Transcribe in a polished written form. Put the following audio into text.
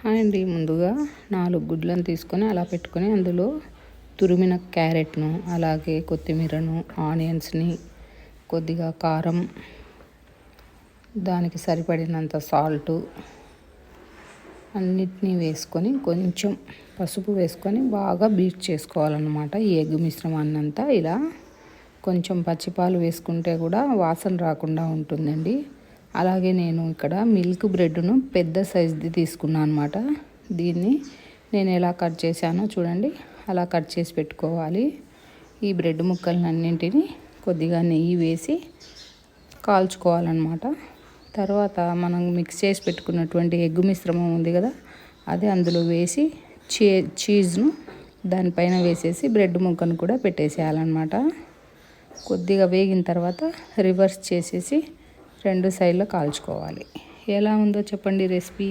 అండి ముందుగా 4 గుడ్లను తీసుకొని అలా పెట్టుకొని అందులో తురిమిన క్యారెట్ను అలాగే కొత్తిమీరను ఆనియన్స్ని కొద్దిగా కారం దానికి సరిపడినంత సాల్టు అన్నిటినీ వేసుకొని కొంచెం పసుపు వేసుకొని బాగా బీట్ చేసుకోవాలన్నమాట. ఈ ఎగ్ మిశ్రమాన్ని అంతా ఇలా కొంచెం పచ్చిపాలు వేసుకుంటే కూడా వాసన రాకుండా ఉంటుందండి. అలాగే నేను ఇక్కడ మిల్క్ బ్రెడ్ను పెద్ద సైజుది తీసుకున్నాను అనమాట. దీన్ని నేను ఎలా కట్ చేశానో చూడండి, అలా కట్ చేసి పెట్టుకోవాలి. ఈ బ్రెడ్ ముక్కలన్నింటినీ కొద్దిగా నెయ్యి వేసి కాల్చుకోవాలన్నమాట. తర్వాత మనం మిక్స్ చేసి పెట్టుకున్నటువంటి ఎగ్ మిశ్రమం ఉంది కదా, అది అందులో వేసి చీజ్ను దానిపైన వేసేసి బ్రెడ్ ముక్కను కూడా పెట్టేసేయాలన్నమాట. కొద్దిగా వేగిన తర్వాత రివర్స్ చేసేసి 2 సైడ్లో కాల్చుకోవాలి. ఎలా ఉందో చెప్పండి రెసిపీ.